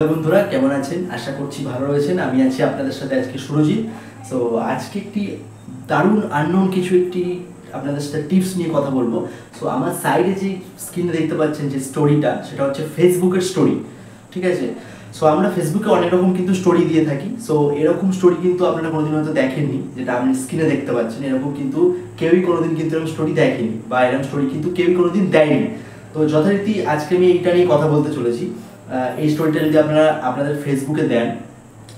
বন্ধুরা কেমন আছেন? আশা করছি ভালো রয়েছেন। আমি আছি আপনাদের সাথে আজকে সুরজিৎ। সো আজকে একটি দারুণ আননোন কিছু একটি আপনাদের সাথে টিপস নিয়ে কথা বলবো। সো আমার সাইডে যে স্ক্রিনে দেখতে পাচ্ছেন যে স্টোরিটা, সেটা হচ্ছে ফেসবুকের স্টোরি। ঠিক আছে? সো আমরা ফেসবুকে অনেক রকম কিন্তু স্টোরি দিয়ে থাকি। সো এরকম স্টোরি কিন্তু আপনারা কোনোদিন হয়তো দেখেননি, যেটা আপনি স্ক্রিনে দেখতে পাচ্ছেন। এরকম কিন্তু কেউই কোনোদিন কিন্তু এরকম স্টোরি দেখেনি, বা এরকম স্টোরি কিন্তু কেউই কোনোদিন দেয়নি। তো যথারীতি আজকে আমি এইটা নিয়ে কথা বলতে চলেছি। এই স্টোরিটা যদি আপনারা আপনাদের ফেসবুকে দেন,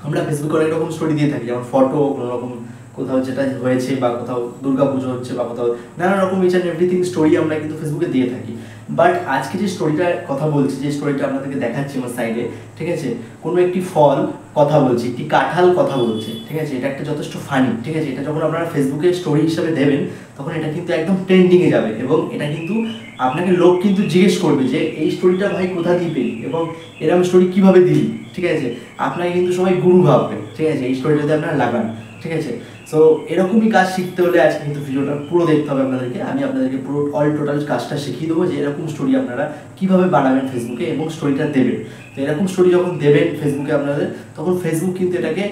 আমরা ফেসবুকে অনেক রকম স্টোরি দিয়ে থাকি, যেমন ফটো, কোনো রকম কোথাও যেটা হয়েছে, বা কোথাও দুর্গা পুজো হচ্ছে, বা কোথাও নানা রকম ইচ অ্যান্ড এভরিথিং স্টোরি আমরা কিন্তু ফেসবুকে দিয়ে থাকি। বাট আজকে যে স্টোরিটার কথা বলছি, যে স্টোরিটা আপনাদেরকে দেখাচ্ছি আমার সাইডে, ঠিক আছে, কোনো একটি ফল কথা বলছে, একটি কাঁঠাল কথা বলছে। ঠিক আছে, এটা একটা যথেষ্ট ফানি। ঠিক আছে, এটা যখন আপনারা ফেসবুকে স্টোরি হিসাবে দেবেন, তখন এটা কিন্তু একদম ট্রেন্ডিংয়ে যাবে, এবং এটা কিন্তু আপনাকে লোক কিন্তু জিজ্ঞেস করবে যে এই স্টোরিটা ভাই কোথা দিয়ে পেলি, এবং এরকম স্টোরি কীভাবে দিলি। ঠিক আছে, আপনাকে কিন্তু সবাই গুরু ভাববে। ঠিক আছে, এই স্টোরিটা যদি আপনারা লাগান। ঠিক আছে, সো এরকমই কাজ শিখতে হলে আজকে কিন্তু ভিডিওটা পুরো দেখতে হবে আপনাদেরকে। আমি আপনাদেরকে পুরো টোটাল কাজটা শিখিয়ে দেবো, যে এরকম স্টোরি আপনারা কীভাবে বানাবেন ফেসবুকে, এবং স্টোরিটা দেবেন। তো এরকম স্টোরি যখন দেবেন ফেসবুকে আপনাদের, তখন ফেসবুক কিন্তু এটাকে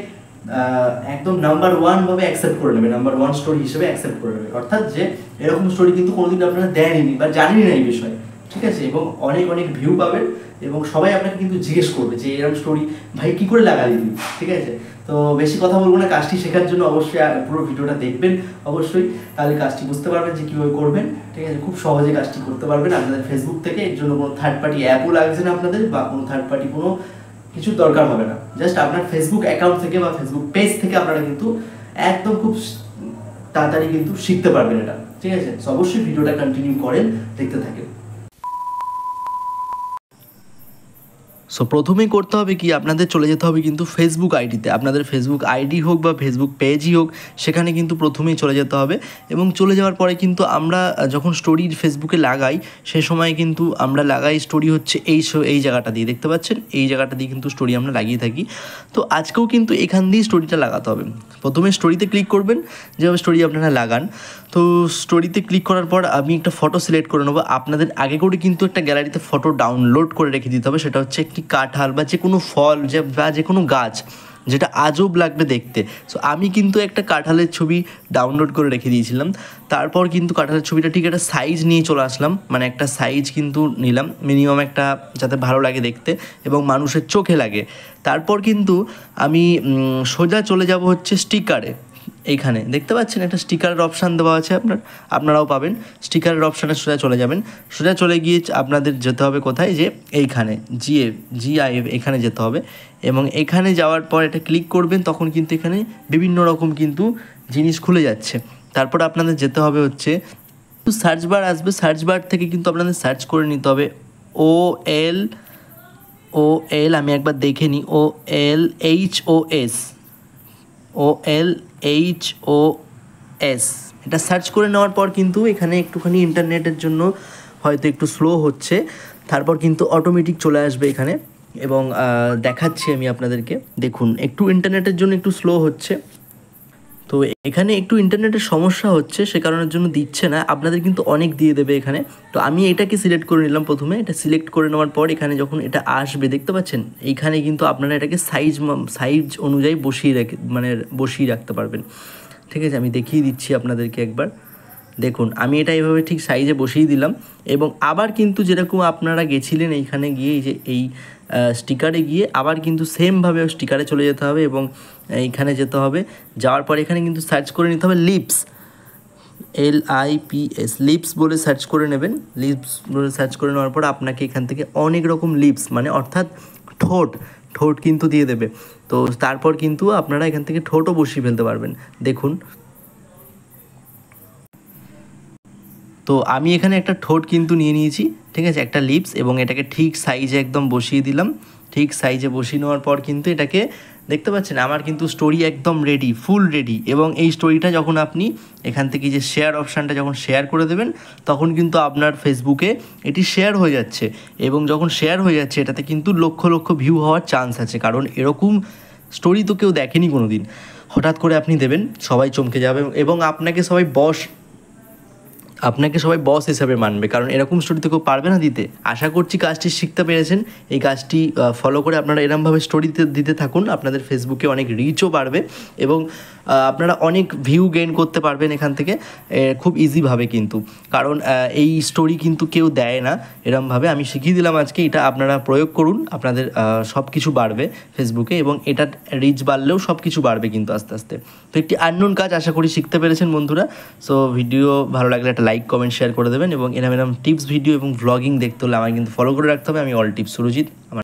একদম নাম্বার ওয়ান ভাবে অ্যাকসেপ্ট করে নেবে, নাম্বার ওয়ান স্টোরি হিসেবে অ্যাকসেপ্ট করে নেবে। অর্থাৎ যে এরকম স্টোরি কিন্তু কোনোদিন আপনারা দেননি বা জানেনই না এই বিষয়ে। ঠিক আছে, এবং অনেক অনেক ভিউ পাবেন, এবং সবাই আপনাকে কিন্তু জিজ্ঞেস করবে যে এরকম স্টোরি ভাই কী করে লাগালি তুই। ঠিক আছে, তো বেশি কথা বলবো না, কাজটি শেখার জন্য অবশ্যই পুরো ভিডিওটা দেখবেন অবশ্যই, তাহলে কাজটি বুঝতে পারবেন যে কীভাবে করবেন। ঠিক আছে, খুব সহজে কাজটি করতে পারবেন আপনাদের ফেসবুক থেকে। এর জন্য কোনো থার্ড পার্টি অ্যাপও লাগছে না আপনাদের, বা কোনো থার্ড পার্টি কোনো কিছু দরকার হবে না। জাস্ট আপনার ফেসবুক অ্যাকাউন্ট থেকে বা ফেসবুক পেজ থেকে আপনারা কিন্তু একদম খুব তাড়াতাড়ি কিন্তু শিখতে পারবেন এটা। ঠিক আছে, সো অবশ্যই ভিডিওটা কন্টিনিউ করেন, দেখতে থাকেন। সো প্রথমেই করতে হবে কি, আপনাদের চলে যেতে হবে কিন্তু ফেসবুক আইডিতে। আপনাদের ফেসবুক আইডি হোক বা ফেসবুক পেজই হোক, সেখানে কিন্তু প্রথমেই চলে যেতে হবে। এবং চলে যাওয়ার পরে কিন্তু আমরা যখন স্টোরি ফেসবুকে লাগাই, সে সময় কিন্তু আমরা লাগাই স্টোরি হচ্ছে এই জায়গাটা দিয়ে, দেখতে পাচ্ছেন, এই জায়গাটা দিয়ে কিন্তু স্টোরি আমরা লাগিয়ে থাকি। তো আজকেও কিন্তু এখান দিয়েই স্টোরিটা লাগাতে হবে। প্রথমে স্টোরিতে ক্লিক করবেন, যেভাবে স্টোরি আপনারা লাগান। তো স্টোরিতে ক্লিক করার পর আমি একটা ফটো সিলেক্ট করে নেবো। আপনাদের আগে করে কিন্তু একটা গ্যালারিতে ফটো ডাউনলোড করে রেখে দিতে হবে। সেটা হচ্ছে একটি কাঁঠাল বা যে কোনো ফল, বা যে কোনো গাছ, যেটা আজব লাগবে দেখতে। সো আমি কিন্তু একটা কাঁঠালের ছবি ডাউনলোড করে রেখে দিয়েছিলাম। তারপর কিন্তু কাঁঠালের ছবিটা ঠিক একটা সাইজ নিয়ে চলে আসলাম, মানে একটা সাইজ কিন্তু নিলাম মিনিমাম একটা, যাতে ভালো লাগে দেখতে এবং মানুষের চোখে লাগে। তারপর কিন্তু আমি সোজা চলে যাব হচ্ছে স্টিকারে। এইখানে দেখতে পাচ্ছেন একটা স্টিকারের অপশান দেওয়া আছে, আপনারাও পাবেন। স্টিকারের অপশানে সোজা চলে যাবেন। সোজা চলে গিয়ে আপনাদের যেতে হবে কোথায়, যে এইখানে জিআইএফ এখানে যেতে হবে। এবং এখানে যাওয়ার পর এটা ক্লিক করবেন, তখন কিন্তু এখানে বিভিন্ন রকম কিন্তু জিনিস খুলে যাচ্ছে। তারপর আপনাদের যেতে হবে হচ্ছে সার্চ বার আসবে, সার্চ বার থেকে কিন্তু আপনাদের সার্চ করে নিতে হবে OL আমি একবার দেখে নিই, OLHOS এটা সার্চ করে নেওয়ার পর কিন্তু এখানে একটুখানি ইন্টারনেটের জন্য হয়তো একটু স্লো হচ্ছে। তারপর কিন্তু অটোমেটিক চলে আসবে এখানে, এবং দেখাচ্ছি আমি আপনাদেরকে। দেখুন, একটু ইন্টারনেটের জন্য একটু স্লো হচ্ছে। তো এখানে একটু ইন্টারনেটের সমস্যা হচ্ছে, সে কারণের জন্য দিচ্ছে না। আপনাদের কিন্তু অনেক দিয়ে দেবে এখানে। তো আমি এটাকে সিলেক্ট করে নিলাম প্রথমে। এটা সিলেক্ট করে নেওয়ার পর এখানে যখন এটা আসবে, দেখতে পাচ্ছেন, এইখানে কিন্তু আপনারা এটাকে সাইজ অনুযায়ী বসিয়ে রাখতে পারবেন। ঠিক আছে, আমি দেখিয়ে দিচ্ছি আপনাদেরকে একবার। দেখুন, আমি এটা এইভাবে ঠিক সাইজে বসিয়ে দিলাম। এবং আবার কিন্তু যেরকম আপনারা গেছিলেন এইখানে গিয়ে, এই যে এই স্টিকারে গিয়ে আবার কিন্তু সেমভাবে স্টিকারে চলে যেতে হবে, এবং এইখানে যেতে হবে। যাওয়ার পর এখানে কিন্তু সার্চ করে নিতে হবে লিপস, LIPS, লিপস বলে সার্চ করে নেবেন। লিপস বলে সার্চ করে নেওয়ার পর আপনাকে এখান থেকে অনেক রকম লিপস, মানে অর্থাৎ ঠোঁট কিন্তু দিয়ে দেবে। তো তারপর কিন্তু আপনারা এখান থেকে ঠোঁটও বসিয়ে ফেলতে পারবেন। দেখুন, তো আমি এখানে একটা ঠোঁট কিন্তু নিয়ে নিয়েছি। ঠিক আছে, একটা লিপস, এবং এটাকে ঠিক সাইজে একদম বসিয়ে দিলাম। ঠিক সাইজে বসিয়ে নেওয়ার পর কিন্তু এটাকে দেখতে পাচ্ছেন, আমার কিন্তু স্টোরি একদম রেডি, ফুল রেডি। এবং এই স্টোরিটা যখন আপনি এখান থেকে যে শেয়ার অপশানটা যখন শেয়ার করে দেবেন, তখন কিন্তু আপনার ফেসবুকে এটি শেয়ার হয়ে যাচ্ছে। এবং যখন শেয়ার হয়ে যাচ্ছে, এটাতে কিন্তু লক্ষ লক্ষ ভিউ হওয়ার চান্স আছে, কারণ এরকম স্টোরি তো কেউ দেখেনি কোনো দিন। হঠাৎ করে আপনি দেবেন, সবাই চমকে যাবে, এবং আপনাকে সবাই আপনাকে সবাই বস হিসাবে মানবে, কারণ এরকম স্টোরি তো কেউ পারবে না দিতে। আশা করছি কাজটি শিখতে পেরেছেন। এই কাজটি ফলো করে আপনারা এরমভাবে স্টোরি দিতে থাকুন, আপনাদের ফেসবুকে অনেক রিচও বাড়বে এবং আপনারা অনেক ভিউ গেইন করতে পারবেন এখান থেকে খুব ইজিভাবে কিন্তু। কারণ এই স্টোরি কিন্তু কেউ দেয় না এরমভাবে, আমি শিখিয়ে দিলাম আজকে। এটা আপনারা প্রয়োগ করুন, আপনাদের সব কিছু বাড়বে ফেসবুকে এবং এটা রিচ বাড়লেও সব কিছু বাড়বে কিন্তু আস্তে আস্তে। তো একটি আননোন কাজ আশা করি শিখতে পেরেছেন বন্ধুরা। সো ভিডিও ভালো লাগলে একটা লাইক কমেন্ট শেয়ার করে দেবেন এবং এরম টিপস ভিডিও এবং ভ্লগিং দেখতে হলে আমাকে কিন্তু ফলো করে রাখতে হবে। আমি অল টিপস সুরজিৎ। আমার